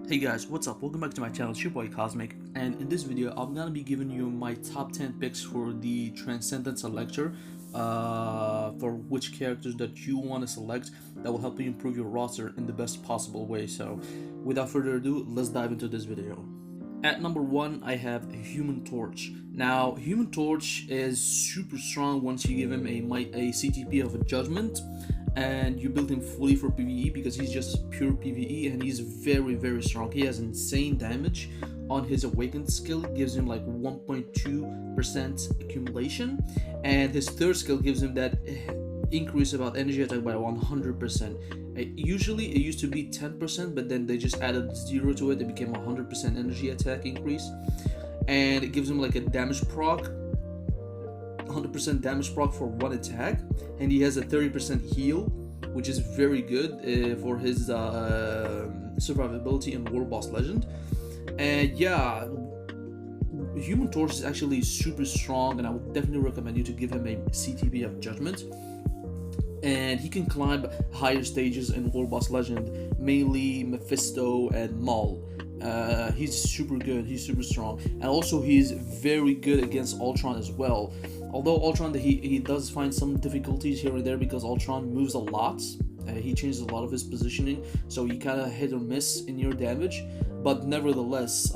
Hey guys, what's up? Welcome back to my channel. It's your boy Cosmic, and in this video I'm gonna be giving you my top 10 picks for the transcended selector for which characters that you want to select that will help you improve your roster in the best possible way. So without further ado, let's dive into this video. At number 1, I have Human Torch. Now, Human Torch is super strong once you give him a CTP of a Judgment, and you build him fully for PvE because he's just pure PvE and he's very strong. He has insane damage on his Awakened skill, gives him like 1.2% accumulation, and his third skill gives him that increase about energy attack by 100%. Usually it used to be 10%, but then they just added 0 to it. It became 100% energy attack increase, and it gives him like a damage proc, 100% damage proc for one attack, and he has a 30% heal, which is very good for his survivability in War Boss Legend. And yeah, Human Torch is actually super strong, and I would definitely recommend you to give him a CTP of Judgment. And he can climb higher stages in War Boss Legend, mainly Mephisto and Maul. He's super good, he's super strong, and also he's very good against Ultron as well. Although Ultron, he does find some difficulties here and there because Ultron moves a lot. He changes a lot of his positioning, so you kind of hit or miss in your damage. But nevertheless,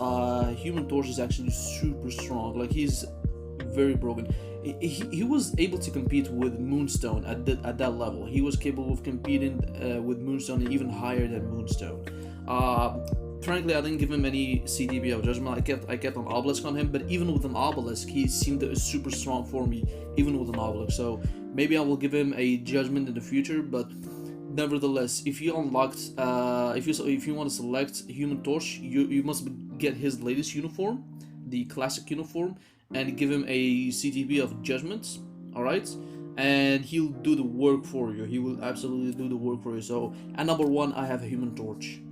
Human Torch is actually super strong. Like, he's very broken. He was able to compete with Moonstone at that level. He was capable of competing with Moonstone and even higher than Moonstone. Frankly, I didn't give him any CTP of Judgment. I kept an Obelisk on him, but even with an Obelisk, he seemed super strong for me, even with an Obelisk. So maybe I will give him a Judgment in the future. But nevertheless, if you unlocked, if you want to select Human Torch, you must get his latest uniform, the classic uniform, and give him a CTP of Judgment. All right, and he'll do the work for you. He will absolutely do the work for you. So at number 1, I have Human Torch.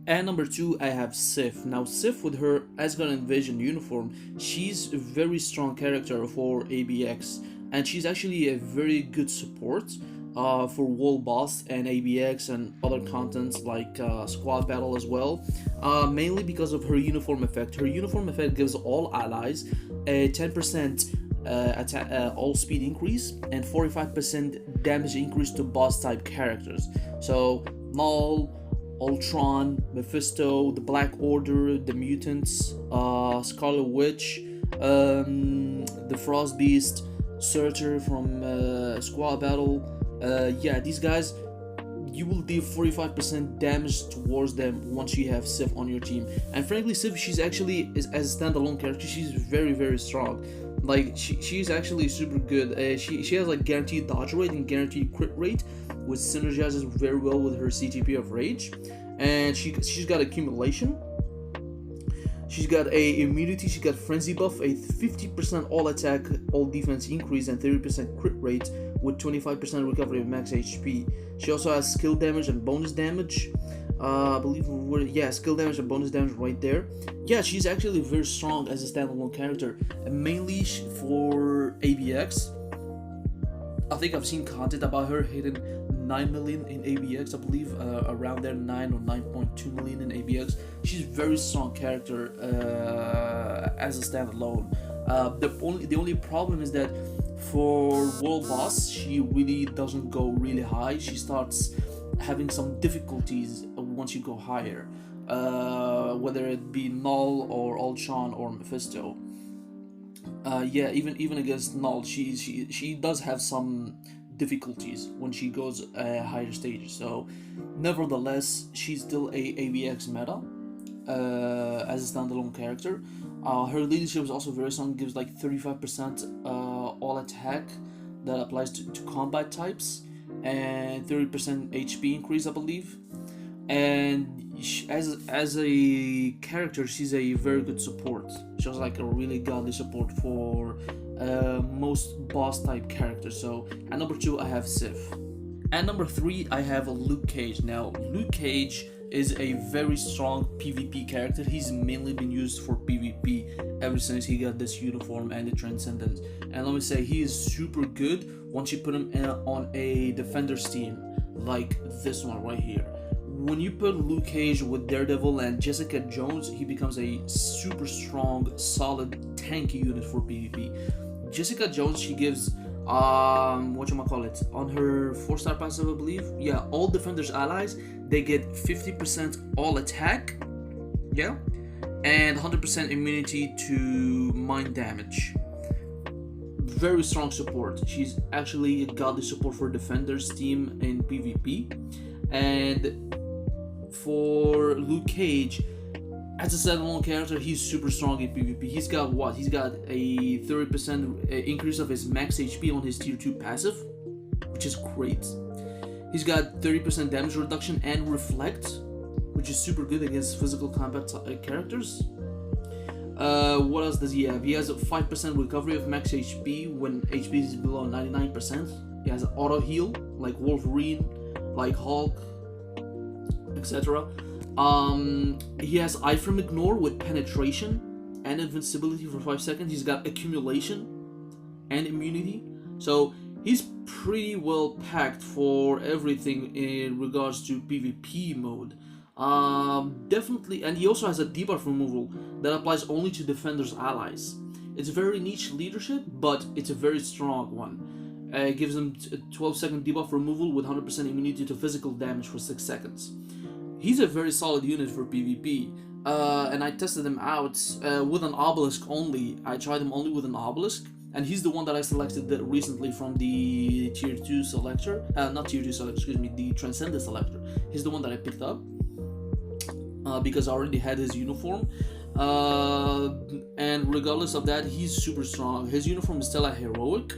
At number 2, I have Sif. Now, Sif, with her Asgard Invasion uniform, she's a very strong character for ABX, and she's actually a very good support for World Boss and ABX and other contents like Squad Battle as well, mainly because of her uniform effect. Her uniform effect gives all allies a 10% all speed increase and 45% damage increase to boss type characters. So Maul, Ultron, Mephisto, the Black Order, the Mutants, Scarlet Witch, the Frost Beast, Surtur from Squad Battle. Yeah, these guys, you will deal 45% damage towards them once you have Sif on your team. And frankly, Sif, she's actually, as a standalone character, she's very strong. Like, she's actually super good. She has like guaranteed dodge rate and guaranteed crit rate, which synergizes very well with her CTP of Rage. And she's got accumulation. She's got a immunity, she's got frenzy buff, a 50% all attack, all defense increase, and 30% crit rate with 25% recovery of max HP. She also has skill damage and bonus damage. I believe skill damage and bonus damage right there. Yeah, she's actually very strong as a standalone character, and mainly for ABX. I think I've seen content about her hitting 9 million in ABX, I believe, around there, 9 or 9.2 million in ABX. She's a very strong character as a standalone. The only problem is that for World Boss, she really doesn't go really high. She starts having some difficulties once you go higher, whether it be Null or Ultron or Mephisto. Yeah, even against Null, she does have some difficulties when she goes higher stages. So nevertheless, she's still a ABX meta as a standalone character. Her leadership is also very strong, gives like 35% all attack that applies to combat types, and 30% HP increase, I believe. And as a character, she's a very good support. She's like a really godly support for most boss type characters. So at number 2, I have Sif. At number 3, I have Luke Cage. Now, Luke Cage is a very strong PvP character. He's mainly been used for PvP ever since he got this uniform and the Transcendence. And let me say, he is super good once you put him on a Defender's team, like this one right here. when you put Luke Cage with Daredevil and Jessica Jones, he becomes a super strong, solid, tanky unit for PvP. Jessica Jones, she gives whatchamacallit, on her 4-star passive, I believe. Yeah, all defenders allies, they get 50% all attack, yeah, and 100% immunity to mind damage. Very strong support. She's actually a godly support for defenders team in PvP. And for Luke Cage, as a standalone character, he's super strong in PvP. He's got what? He's got a 30% increase of his max HP on his tier 2 passive, which is great. He's got 30% damage reduction and reflect, which is super good against physical combat characters. What else does he have? He has a 5% recovery of max HP when HP is below 99%. He has an auto heal like Wolverine, like Hulk, etc. He has Iframe Ignore with penetration and invincibility for 5 seconds. He's got accumulation and immunity. So he's pretty well packed for everything in regards to PvP mode. Definitely, and he also has a debuff removal that applies only to defenders allies. It's a very niche leadership, but it's a very strong one. It gives him a 12-second debuff removal with 100% immunity to physical damage for 6 seconds. He's a very solid unit for PvP, and I tested him out with an obelisk only. I tried him only with an obelisk, and he's the one that I selected recently from the tier 2 selector. Not tier 2 selector, excuse me, the transcended selector. He's the one that I picked up. Because I already had his uniform, and regardless of that, he's super strong. His uniform is still a heroic,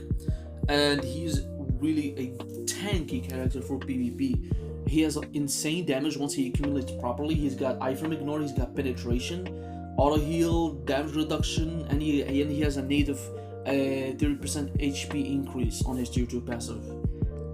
and he's really a tanky character for PvP. He has insane damage once he accumulates properly. He's got Iframe Ignore, he's got penetration, auto heal, damage reduction, and he has a native 30% HP increase on his tier 2 passive,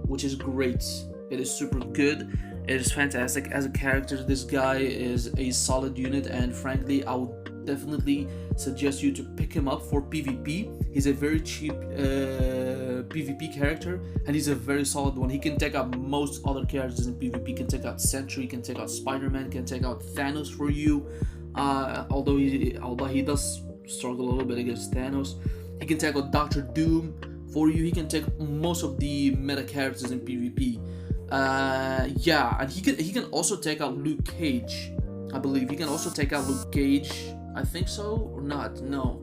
which is great. It is super good. It is fantastic. As a character, this guy is a solid unit, and frankly, I would definitely suggest you to pick him up for PvP. He's a very cheap PvP character, and he's a very solid one. He can take out most other characters in PvP. He can take out Sentry, can take out Spider-Man, can take out Thanos for you. Although he does struggle a little bit against Thanos. He can take out Doctor Doom for you. He can take most of the meta characters in PvP. Yeah, and he can also take out Luke Cage. I believe he can also take out Luke Cage. I think so or not? No.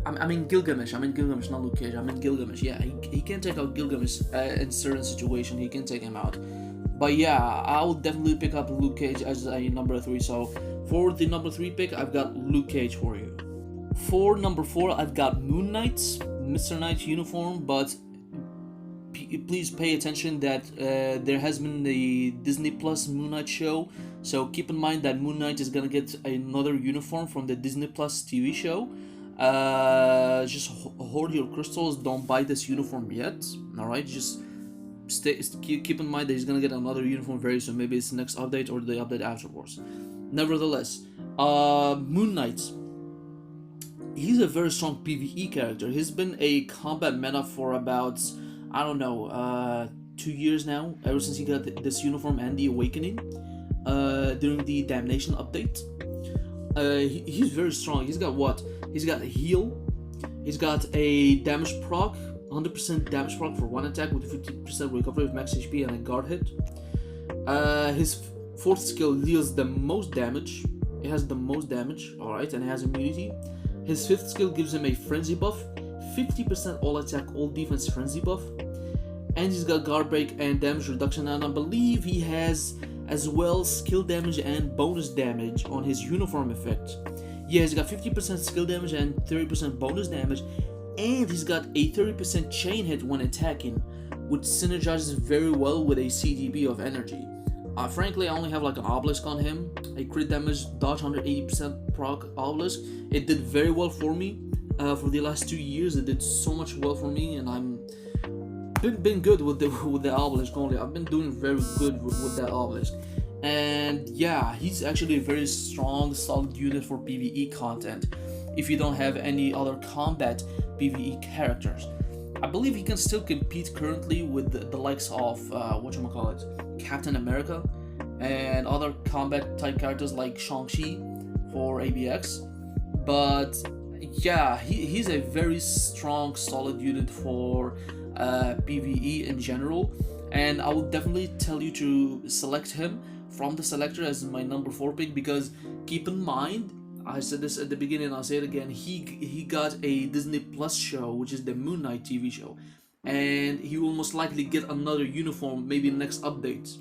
I'm in Gilgamesh. I'm in Gilgamesh, not Luke Cage. I'm in Gilgamesh. Yeah, he can take out Gilgamesh in certain situations. He can take him out. But yeah, I will definitely pick up Luke Cage as a number 3. So for the number 3 pick, I've got Luke Cage for you. For number 4, I've got Moon Knight, Mr. Knight's uniform, but please pay attention that there has been the Disney Plus Moon Knight show, so keep in mind that Moon Knight is gonna get another uniform from the Disney Plus TV show. Just hoard your crystals, don't buy this uniform yet, alright? Just keep in mind that he's gonna get another uniform very soon. Maybe it's the next update or the update afterwards. Nevertheless, Moon Knight, he's a very strong PvE character. He's been a combat meta for about, I don't know, 2 years now, ever since he got this uniform and the Awakening, during the Damnation update. He's very strong. He's got what? He's got a heal, he's got a damage proc, 100% damage proc for 1 attack with 50% recovery of max HP and a guard hit. His 4th skill deals the most damage. It has the most damage, alright, and it has immunity. His 5th skill gives him a frenzy buff, 50% all attack, all defense frenzy buff, and he's got guard break and damage reduction, and I believe he has as well skill damage and bonus damage on his uniform effect. Yeah, he's got 50% skill damage and 30% bonus damage, and he's got a 30% chain hit when attacking, which synergizes very well with a CDB of energy. Frankly, I only have like an obelisk on him, a crit damage dodge 180% proc obelisk. It did very well for me. For the last 2 years, it did so much well for me, and I'm been good with the obelisk only. I've been doing very good with that obelisk, and yeah, he's actually a very strong, solid unit for PvE content. If you don't have any other combat PvE characters, I believe he can still compete currently with the likes of Captain America, and other combat type characters like Shang-Chi for ABX. But yeah, he's a very strong, solid unit for PvE in general, and I will definitely tell you to select him from the selector as my number 4 pick, because keep in mind, I said this at the beginning, I'll say it again, he got a Disney Plus show, which is the Moon Knight TV show, and he will most likely get another uniform maybe next update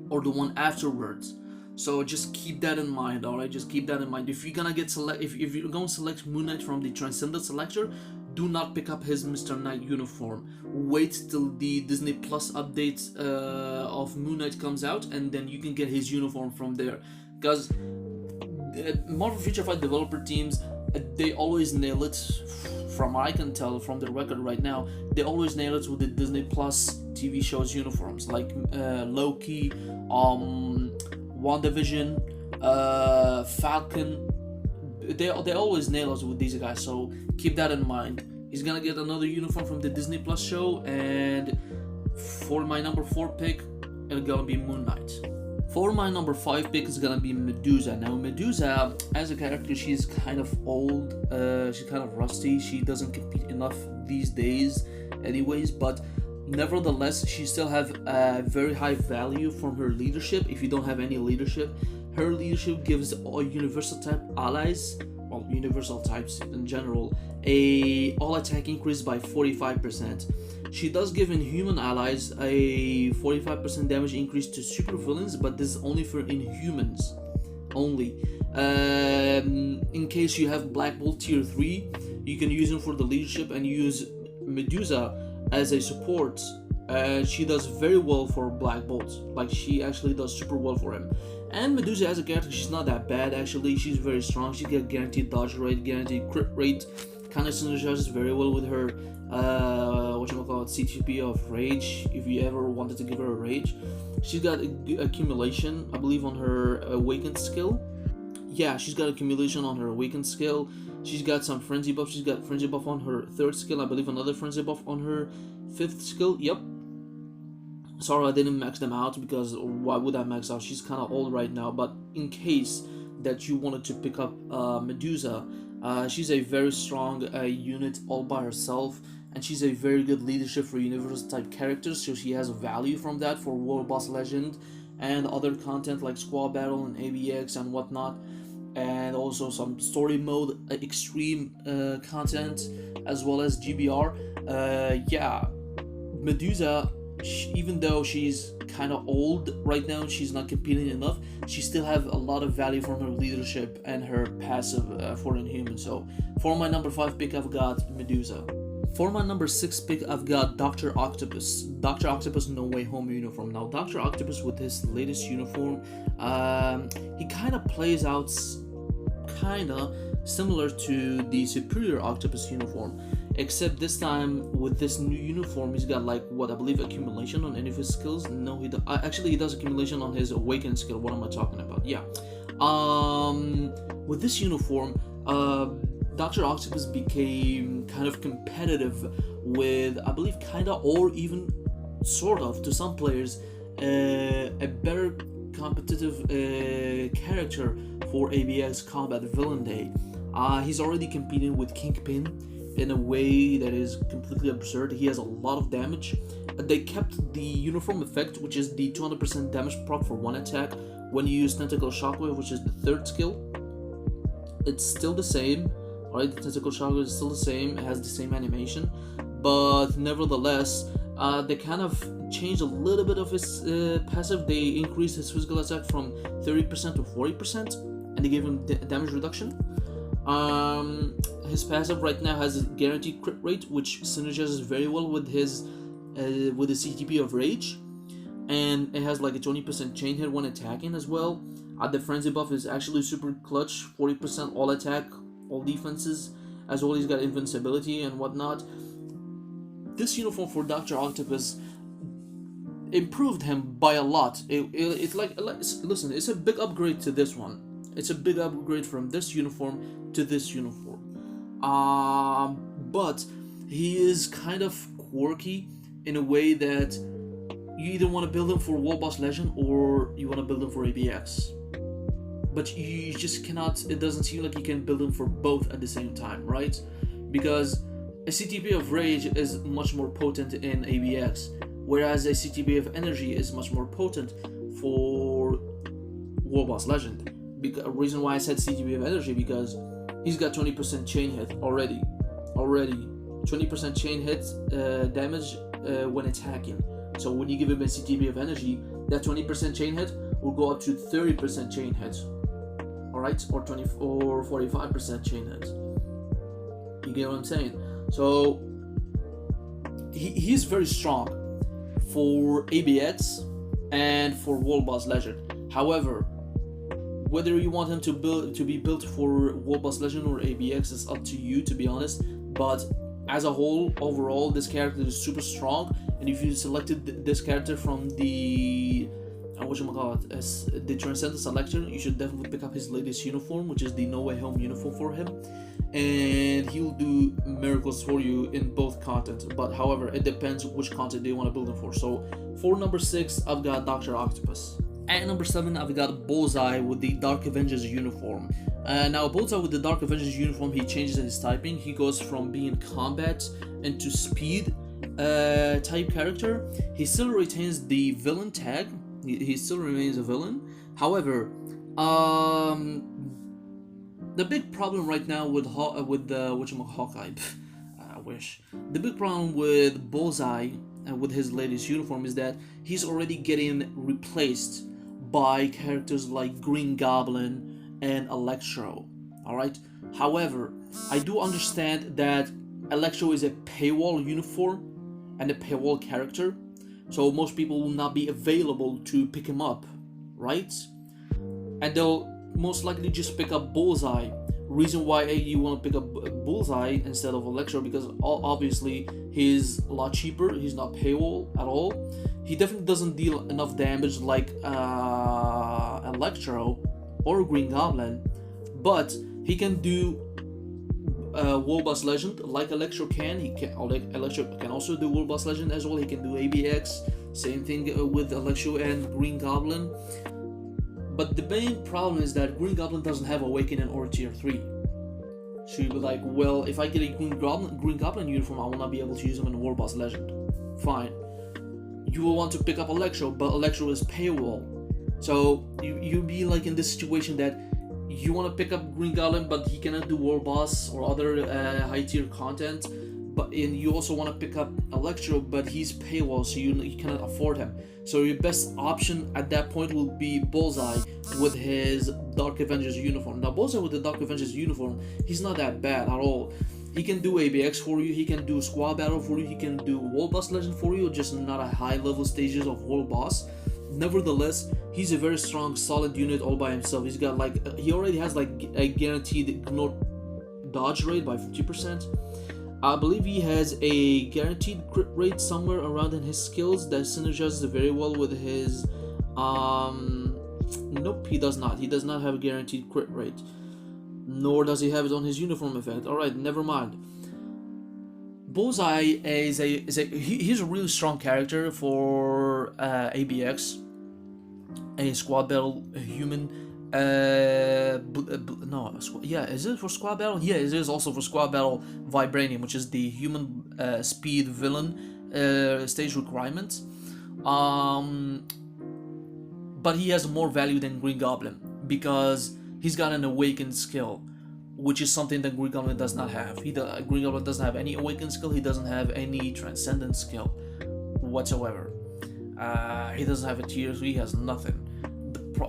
or the one afterwards. So just keep that in mind, alright? Just keep that in mind. If you're gonna get if you're gonna select Moon Knight from the Transcended selector, do not pick up his Mr. Knight uniform. Wait till the Disney Plus update of Moon Knight comes out, and then you can get his uniform from there. Because Marvel Future Fight developer teams, they always nail it. From what I can tell from the record right now, they always nail it with the Disney Plus TV shows uniforms, like Loki, WandaVision, Falcon. They always nail us with these guys, so keep that in mind. He's gonna get another uniform from the Disney Plus show, and for my number 4 pick, it's gonna be Moon Knight. For my number 5 pick is gonna be Medusa. Now Medusa, as a character, she's kind of old, she's kind of rusty, she doesn't compete enough these days anyways, but nevertheless, she still have a very high value from her leadership. If you don't have any leadership, her leadership gives all universal type allies, well, universal types in general, a all attack increase by 45%. She does give Inhuman allies a 45% damage increase to supervillains, but this is only for Inhumans only. In case you have Black Bolt tier 3, you can use him for the leadership and use Medusa as a support. She does very well for Black Bolt. Like, she actually does super well for him. And Medusa as a character, she's not that bad actually. She's very strong. She gets guaranteed dodge rate, guaranteed crit rate. Kind of synergizes very well with her CTP of Rage, if you ever wanted to give her a Rage. She's got accumulation, I believe, on her Awakened skill. Yeah, she's got accumulation on her Awakened skill. She's got some Frenzy buff. She's got Frenzy buff on her 3rd skill. I believe another Frenzy buff on her 5th skill. Yep. Sorry, I didn't max them out, because why would I max out? She's kind of old right now. But in case that you wanted to pick up Medusa, she's a very strong unit all by herself, and she's a very good leadership for universal type characters, so she has a value from that for World Boss Legend and other content like Squad Battle and ABX and whatnot, and also some story mode extreme content, as well as GBR. Yeah, Medusa, even though she's kind of old right now, she's not competing enough, she still have a lot of value from her leadership and her passive for Inhuman. So for my number 5 pick, I've got Medusa. For my number 6 pick, I've got Dr. Octopus. Dr. Octopus No Way Home uniform. Now Dr. Octopus with his latest uniform, he kind of plays out kind of similar to the Superior Octopus uniform, except this time with this new uniform, he's got like what I believe accumulation on any of his skills. No, he actually he does accumulation on his Awakened skill. What am I talking about? Yeah, with this uniform, Dr. Octopus became kind of competitive with, I believe, kind of, or even sort of to some players, a better competitive character for ABX Combat Villain Day. He's already competing with Kingpin in a way that is completely absurd. He has a lot of damage. They kept the uniform effect, which is the 200% damage proc for one attack when you use Tentacle Shockwave, which is the 3rd skill. It's still the same, alright? The Tentacle Shockwave is still the same, it has the same animation, but nevertheless, they kind of changed a little bit of his passive. They increased his physical attack from 30% to 40%, and they gave him damage reduction. His passive right now has a guaranteed crit rate, which synergizes very well with his with the CTP of Rage, and it has like a 20% chain hit when attacking as well. The Frenzy buff is actually super clutch, 40% all attack, all defenses, as well. He's got invincibility and whatnot. This uniform for Dr. Octopus improved him by a lot. It's like, listen, it's a big upgrade to this one. It's a big upgrade from this uniform to this uniform. But he is kind of quirky in a way that you either want to build him for World Boss Legend or you want to build him for ABX. But you just cannot, it doesn't seem like you can build him for both at the same time, right? Because a CTB of Rage is much more potent in ABX, whereas a CTB of Energy is much more potent for World Boss Legend. The reason why I said CTB of Energy, because he's got 20% chain hit already. 20% chain hit damage when attacking. So when you give him a CTB of Energy, that 20% chain hit will go up to 30% chain hit. Alright? Or 20 or 45% chain hit. You get what I'm saying? So he's very strong for ABX and for World Boss Legend. However, whether you want him to be built for World Boss Legend or ABX is up to you, to be honest. But as a whole, overall, this character is super strong. And if you selected this character from the the Transcended selector, you should definitely pick up his latest uniform, which is the No Way Home uniform for him, and he will do miracles for you in both content. But however, it depends which content they want to build him for. So for number 6, I've got Dr. Octopus. At number 7, I've got Bullseye with the Dark Avengers uniform. Now Bullseye with the Dark Avengers uniform, he changes his typing. He goes from being combat into speed type character. He still retains the villain tag. He still remains a villain. However, the big problem right now with Hawkeye, I wish. The big problem with Bullseye with his latest uniform is that he's already getting replaced by characters like Green Goblin and Electro. Alright? However, I do understand that Electro is a paywall uniform and a paywall character, so most people will not be available to pick him up, right? And they'll most likely just pick up Bullseye. Reason why you want to pick up Bullseye instead of Electro, because obviously he's a lot cheaper. He's not paywall at all. He definitely doesn't deal enough damage like Electro or Green Goblin, but he can do World Boss Legend like Electro can. Electro can also do World Boss Legend as well. He can do ABX. Same thing with Electro and Green Goblin. But the main problem is that Green Goblin doesn't have Awakening or Tier 3. So you'll be like, well, if I get a Green Goblin uniform, I will not be able to use him in World Boss Legend. Fine. You will want to pick up Electro, but Electro is paywall. So you'll be like in this situation that you want to pick up Green Goblin, but he cannot do World Boss or other high tier content. But you also want to pick up Electro, but he's paywall, so you cannot afford him. So your best option at that point will be Bullseye with his Dark Avengers uniform. Now Bullseye with the Dark Avengers uniform, he's not that bad at all. He can do ABX for you, he can do Squad Battle for you, he can do World Boss Legend for you, just not at high level stages of World Boss. Nevertheless, he's a very strong, solid unit all by himself. He's got he already has a guaranteed dodge rate by 50%. I believe he has a guaranteed crit rate somewhere around in his skills that synergizes very well with his nope, he does not. He does not have a guaranteed crit rate. Nor does he have it on his uniform effect. Alright, never mind. Bullseye he's a really strong character for ABX, a Squad Battle human. Is it for Squad Battle? Yeah, it is also for Squad Battle Vibranium, which is the human speed villain stage requirement. But he has more value than Green Goblin because he's got an awakened skill, which is something that Green Goblin does not have. Green Goblin doesn't have any awakened skill. He doesn't have any transcendent skill whatsoever. He doesn't have a tier 3. He has nothing.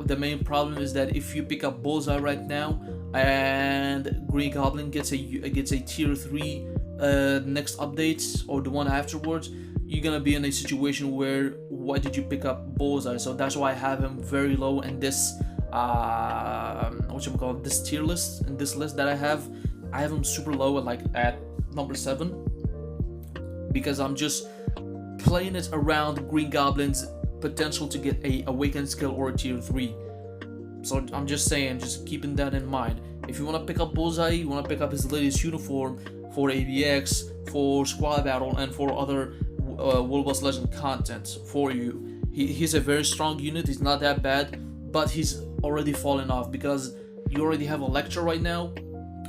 The main problem is that if you pick up Bullseye right now and Green Goblin gets a tier 3 next update or the one afterwards, you're gonna be in a situation where why did you pick up Bullseye? So that's why I have him very low in this this tier list. In this list that I have him super low at number 7 because I'm just playing it around Green Goblin's potential to get a awakened skill or a tier 3. So I'm just saying, just keeping that in mind. If you want to pick up Bullseye, you want to pick up his latest uniform for ABX, for Squad Battle, and for other World Boss Legend content for you. He's a very strong unit. He's not that bad, but he's already fallen off because you already have Electro right now,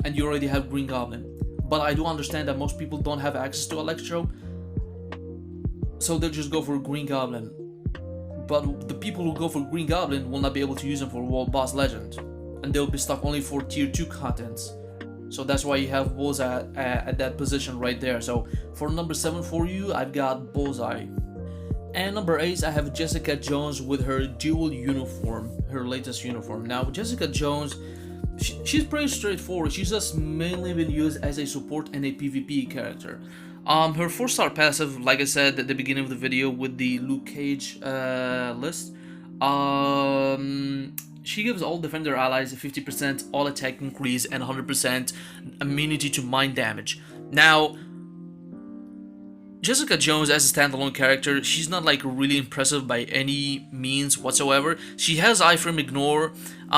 and you already have Green Goblin. But I do understand that most people don't have access to Electro, so they'll just go for Green Goblin. But the people who go for Green Goblin will not be able to use him for World Boss Legend, and they'll be stuck only for Tier 2 contents. So that's why you have Bullseye at that position right there. So for number 7 for you, I've got Bullseye. And number 8, I have Jessica Jones with her dual uniform, her latest uniform. Now, Jessica Jones, she's pretty straightforward. She's just mainly been used as a support and a PvP character. Her 4-star passive, like I said at the beginning of the video with the Luke Cage list, she gives all defender allies a 50% all attack increase and 100% immunity to mind damage. Now, Jessica Jones as a standalone character, she's not like really impressive by any means whatsoever. She has iframe ignore.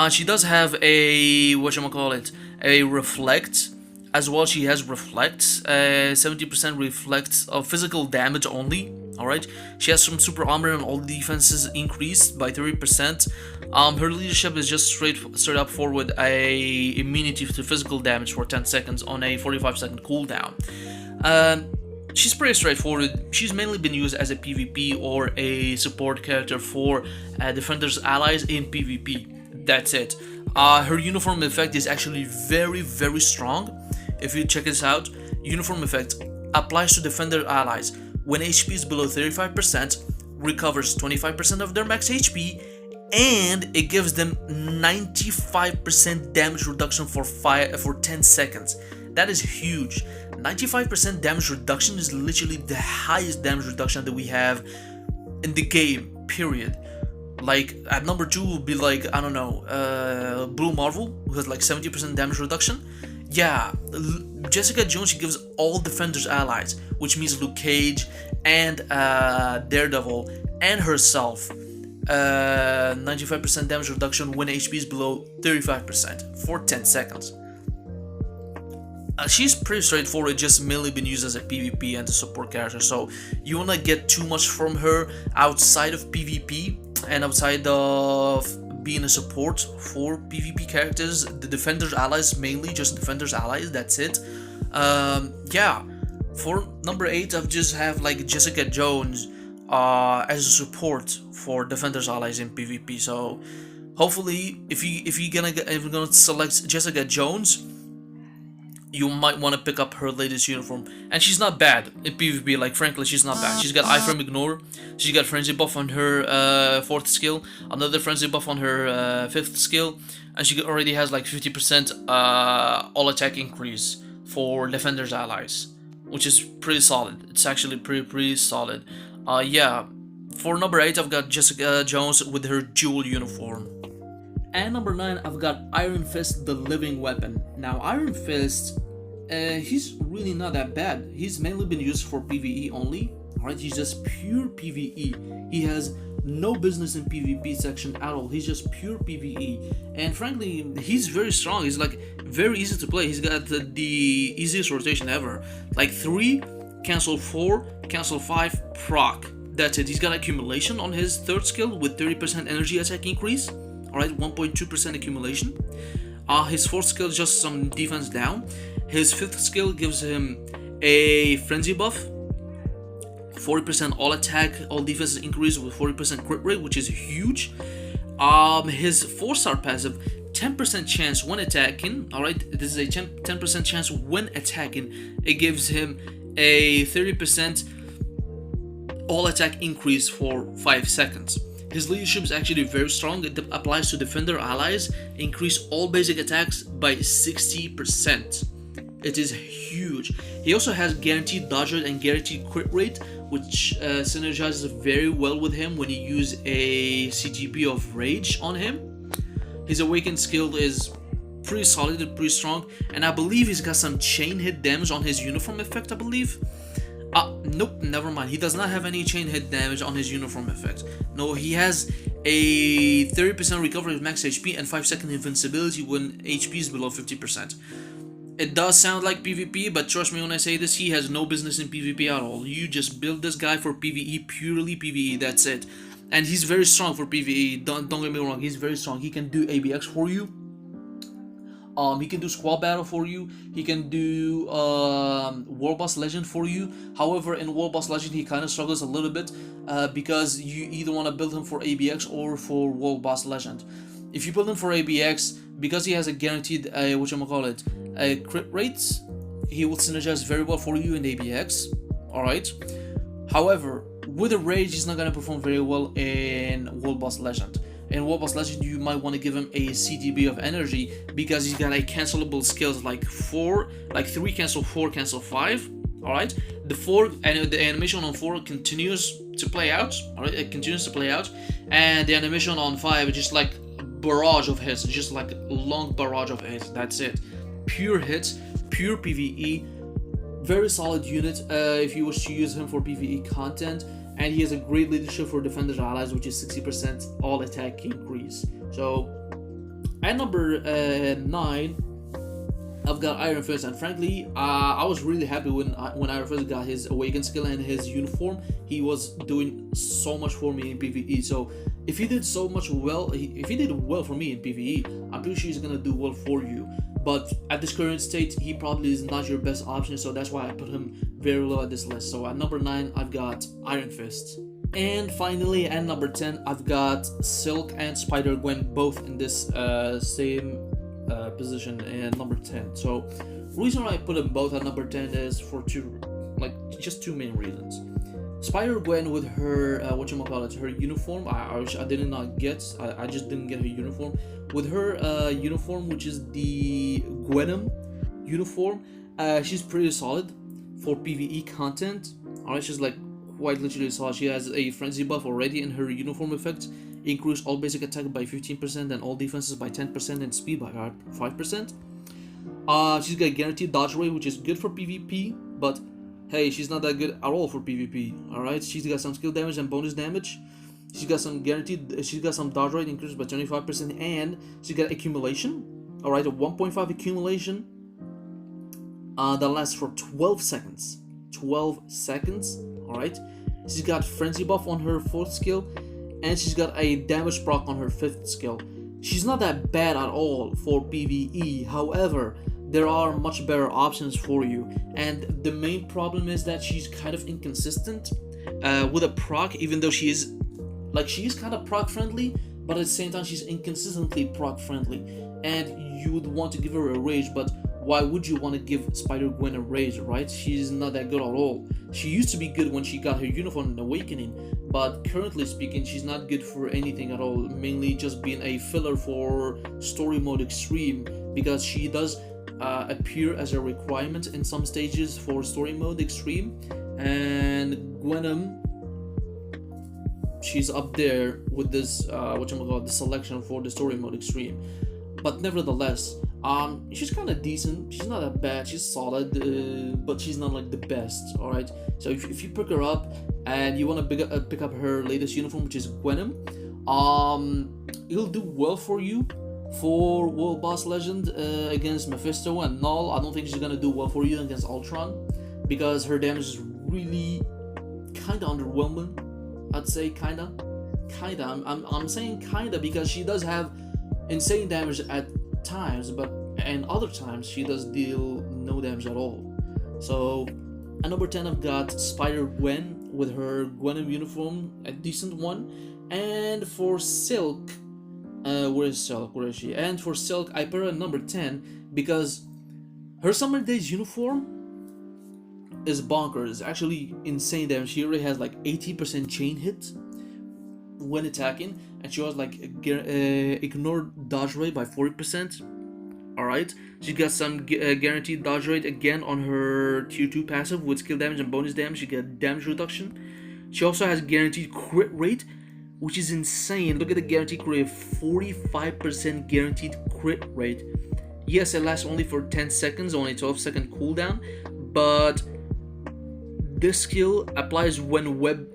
She does have a a reflect as well. She has reflect, 70% reflect of physical damage only. Alright, she has some super armor and all the defenses increased by 30%. Her leadership is just straight up forward a immunity to physical damage for 10 seconds on a 45-second cooldown. She's pretty straightforward. She's mainly been used as a PvP or a support character for defenders allies in PvP. That's it. Her uniform effect is actually very strong. If you check this out, uniform effect applies to defender allies when HP is below 35%, recovers 25% of their max HP, and it gives them 95% damage reduction for 10 seconds. That is huge. 95% damage reduction is literally the highest damage reduction that we have in the game, period. Like, at number 2 would be like, I don't know, Blue Marvel, who has like 70% damage reduction. Yeah, Jessica Jones, she gives all defenders allies, which means Luke Cage and Daredevil and herself 95% damage reduction when HP is below 35% for 10 seconds. She's pretty straightforward, just mainly been used as a PvP and a support character, so you won't like, get too much from her outside of PvP and outside of being a support for PvP characters. The defenders allies, mainly just defenders allies, that's it. Yeah, for number 8 I've just have like Jessica Jones as a support for defenders allies in PvP. So hopefully if you're gonna select Jessica Jones, you might want to pick up her latest uniform, and she's not bad in PvP. Like, frankly, she's not bad. She's got iframe ignore, she got frenzy buff on her 4th skill, another frenzy buff on her 5th skill, and she already has like 50% all attack increase for defenders allies, which is pretty solid. It's actually pretty solid. Yeah, for number 8 I've got Jessica Jones with her dual uniform. And number 9, I've got Iron Fist, the living weapon. Now, Iron Fist, he's really not that bad. He's mainly been used for PvE only. Alright, he's just pure PvE. He has no business in PvP section at all. He's just pure PvE. And frankly, he's very strong. He's like very easy to play. He's got the easiest rotation ever. Like 3, cancel 4, cancel 5, proc. That's it. He's got accumulation on his 3rd skill with 30% energy attack increase. Alright, 1.2% accumulation. His 4th skill is just some defense down. His 5th skill gives him a frenzy buff, 40% all attack, all defenses increase with 40% crit rate, which is huge. His 4-star passive, 10% chance when attacking. Alright, this is a 10% chance when attacking. It gives him a 30% all attack increase for 5 seconds. His leadership is actually very strong. It applies to defender allies. Increase all basic attacks by 60%. It is huge. He also has guaranteed dodge rate and guaranteed crit rate, which synergizes very well with him when you use a CGP of Rage on him. His awakened skill is pretty solid and pretty strong, and I believe he's got some chain hit damage on his uniform effect, I believe. Nope, never mind. He does not have any chain hit damage on his uniform effect. No, he has a 30% recovery of max HP and 5-second invincibility when HP is below 50%. It does sound like PvP, but trust me when I say this, he has no business in PvP at all. You just build this guy for PvE, purely PvE, that's it. And he's very strong for PvE, don't get me wrong, he's very strong. He can do ABX for you. He can do squad battle for you. He can do World Boss Legend for you. However, in World Boss Legend, he kind of struggles a little bit because you either want to build him for ABX or for World Boss Legend. If you build him for ABX, because he has a guaranteed crit rates, he will synergize very well for you in ABX. All right. However, with a rage, he's not gonna perform very well in World Boss Legend. In World Boss Legend, you might want to give him a CTB of energy because he's got a cancelable skills like 3 cancel, 4 cancel, 5. All right, the 4 and the animation on 4 continues to play out. All right, it continues to play out, and the animation on 5 is just like a barrage of hits, just like a long barrage of hits. That's it, pure hits, pure PVE. Very solid unit if you wish to use him for PvE content. And he has a great leadership for defenders allies, which is 60% all attack increase. So at number 9, I've got Iron Fist, and frankly, I was really happy when Iron Fist got his awaken skill and his uniform. He was doing so much for me in PvE. So if he did so much well, if he did well for me in PvE, I'm pretty sure he's gonna do well for you. But at this current state, he probably is not your best option, so that's why I put him very low at this list. So at number 9, I've got Iron Fist. And finally, at number 10, I've got Silk and SpiderGwen, both in this same position, and number 10. So the reason why I put them both at number 10 is for just two main reasons. SpiderGwen with her her uniform, I did not get. I just didn't get her uniform. With her uniform, which is the Gwen uniform, she's pretty solid for PvE content. Alright, she's like quite literally solid. She has a frenzy buff already in her uniform effect. Increase all basic attack by 15% and all defenses by 10% and speed by 5%. She's got guaranteed dodge rate, which is good for PvP, but hey, she's not that good at all for PvP. Alright, she's got some skill damage and bonus damage. She's got some dodge rate increased by 25%, and she got accumulation. Alright, a 1.5 accumulation that lasts for 12 seconds. 12 seconds. Alright, she's got frenzy buff on her 4th skill, and she's got a damage proc on her 5th skill. She's not that bad at all for PvE. However, there are much better options for you, and the main problem is that she's kind of inconsistent with a proc, even though she is kind of proc friendly, but at the same time she's inconsistently proc friendly, and you would want to give her a rage, but why would you want to give SpiderGwen a rage, right? She's not that good at all. She used to be good when she got her uniform and awakening, but currently speaking, she's not good for anything at all, mainly just being a filler for story mode extreme, because she does appear as a requirement in some stages for story mode extreme, and Gwen, she's up there with this the selection for the story mode extreme. But nevertheless, she's kind of decent. She's not that bad. She's solid, but she's not like the best. All right. So if you pick her up and you want to pick up her latest uniform, which is Gwen, it'll do well for you for World Boss Legend against Mephisto and Null. I don't think she's gonna do well for you against Ultron because her damage is really kind of underwhelming. I'd say kinda. I'm saying kinda because she does have insane damage at times, and other times she does deal no damage at all. So at number 10, I've got SpiderGwen with her Gwen uniform, a decent one. And for Silk, where is she? And for Silk, I put her at number 10 because her Summer Days uniform is bonkers. It's actually insane damage. She already has like 80% chain hit when attacking, and she was like ignored dodge rate by 40%. Alright, she got some guaranteed dodge rate again on her tier 2 passive with skill damage and bonus damage. She got damage reduction. She also has guaranteed crit rate, which is insane. Look at the guaranteed crit rate, 45% guaranteed crit rate. Yes, it lasts only for 10 seconds, only 12-second cooldown, but this skill applies when web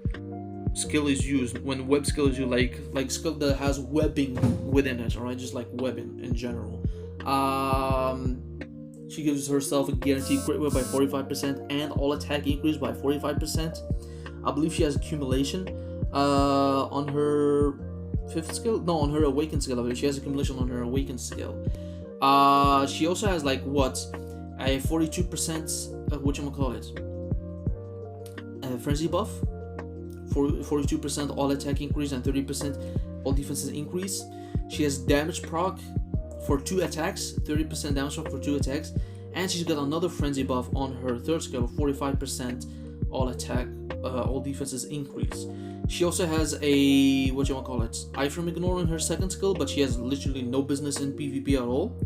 skill is used. When web skill is used, like skill that has webbing within it, alright, just like webbing in general. She gives herself a guaranteed crit rate by 45% and all attack increase by 45%. I believe she has accumulation on her 5th skill. No, on her awakened skill. I believe she has accumulation on her awakened skill. She also has like what, a 42% frenzy buff, 42% all attack increase and 30% all defenses increase. She has damage proc for 2 attacks, 30% damage proc for 2 attacks, and she's got another frenzy buff on her 3rd skill, 45% all attack, all defenses increase. She also has a iframe ignore on her 2nd skill, but she has literally no business in PvP at all.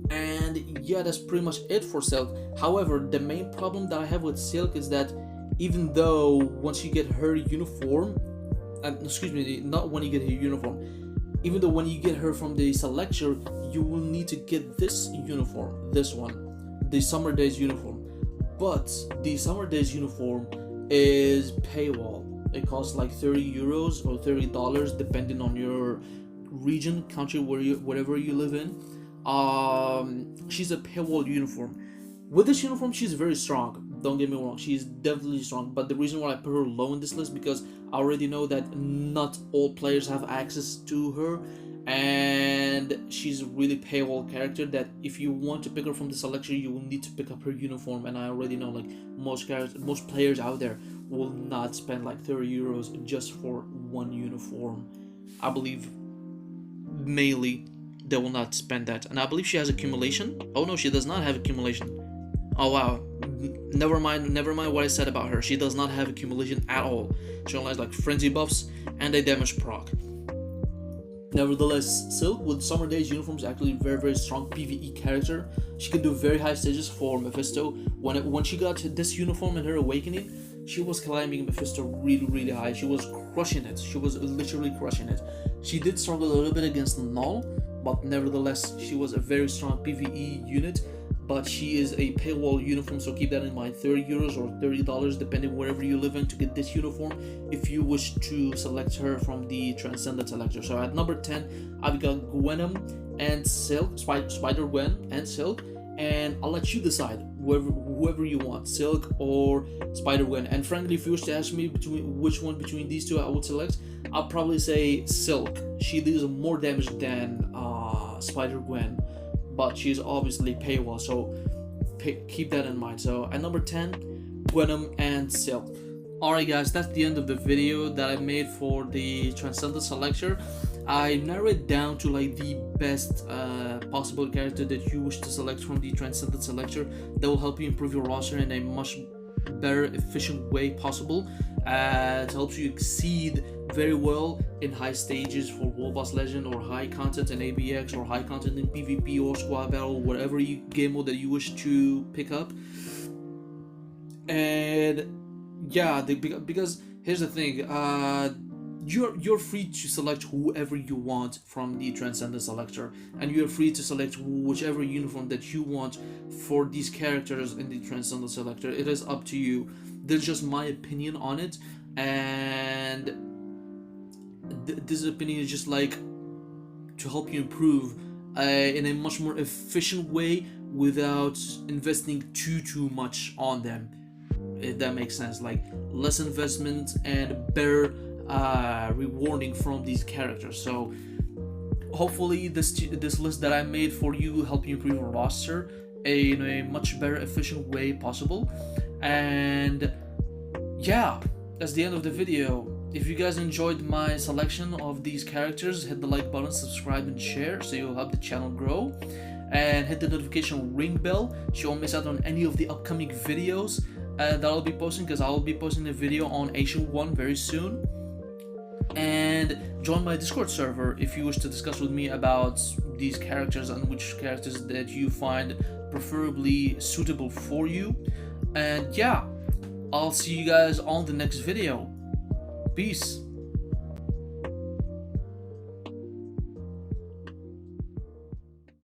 And yeah, that's pretty much it for Silk. However, the main problem that I have with Silk is that even though once you get her uniform, even though when you get her from the selector, you will need to get this uniform, this one, the Summer Days uniform. But the Summer Days uniform is paywall. It costs like 30 euros or $30 depending on your region, country, wherever you live in. She's a paywall uniform. With this uniform, she's very strong. Don't get me wrong, she's definitely strong. But the reason why I put her low in this list because I already know that not all players have access to her, and she's a really paywall character that if you want to pick her from the selection, you will need to pick up her uniform. And I already know like most players out there will not spend like 30 euros just for one uniform. I believe mainly they will not spend that. And I believe she has accumulation. Oh no, she does not have accumulation. Oh wow, never mind what I said about her. She does not have accumulation at all. She only has like frenzy buffs and a damage proc. Nevertheless, Silk with Summer Days uniform is actually a very strong PvE character. She can do very high stages for Mephisto. When she got this uniform in her awakening, she was climbing Mephisto really high. She was crushing it. She was literally crushing it. She did struggle a little bit against Null, but nevertheless, she was a very strong PvE unit. But she is a paywall uniform, so keep that in mind. 30 euros or $30 depending wherever you live in to get this uniform if you wish to select her from the Transcended selector. So at number 10, I've got Gwen and Silk, SpiderGwen and Silk, and I'll let you decide whoever you want, Silk or SpiderGwen. And frankly, if you wish to ask me which one between these two I would select, I'll probably say Silk. She deals more damage than SpiderGwen, but she's obviously paywall, so keep that in mind. So at number 10, Gwen and Silk. Alright guys, that's the end of the video that I made for the Transcended selector. I narrowed it down to like the best possible character that you wish to select from the Transcended selector that will help you improve your roster in a much better, efficient way possible. It helps you exceed very well in high stages for World Boss Legend, or high content in ABX, or high content in PvP or Squad Battle, whatever game mode that you wish to pick up. And yeah, because here's the thing, you're free to select whoever you want from the Transcended selector, and you're free to select whichever uniform that you want for these characters in the Transcended selector. It is up to you. There's just my opinion on it, and this opinion is just like to help you improve in a much more efficient way without investing too much on them, if that makes sense. Like less investment and better rewarding from these characters. So hopefully this list that I made for you will help you improve your roster in a much better efficient way possible. And yeah, that's the end of the video. If you guys enjoyed my selection of these characters, hit the like button, subscribe and share so you'll help the channel grow, and hit the notification ring bell so you won't miss out on any of the upcoming videos that I'll be posting, because I'll be posting a video on Asian 1 very soon. And join my Discord server if you wish to discuss with me about these characters and which characters that you find preferably suitable for you. And yeah, I'll see you guys on the next video. Peace.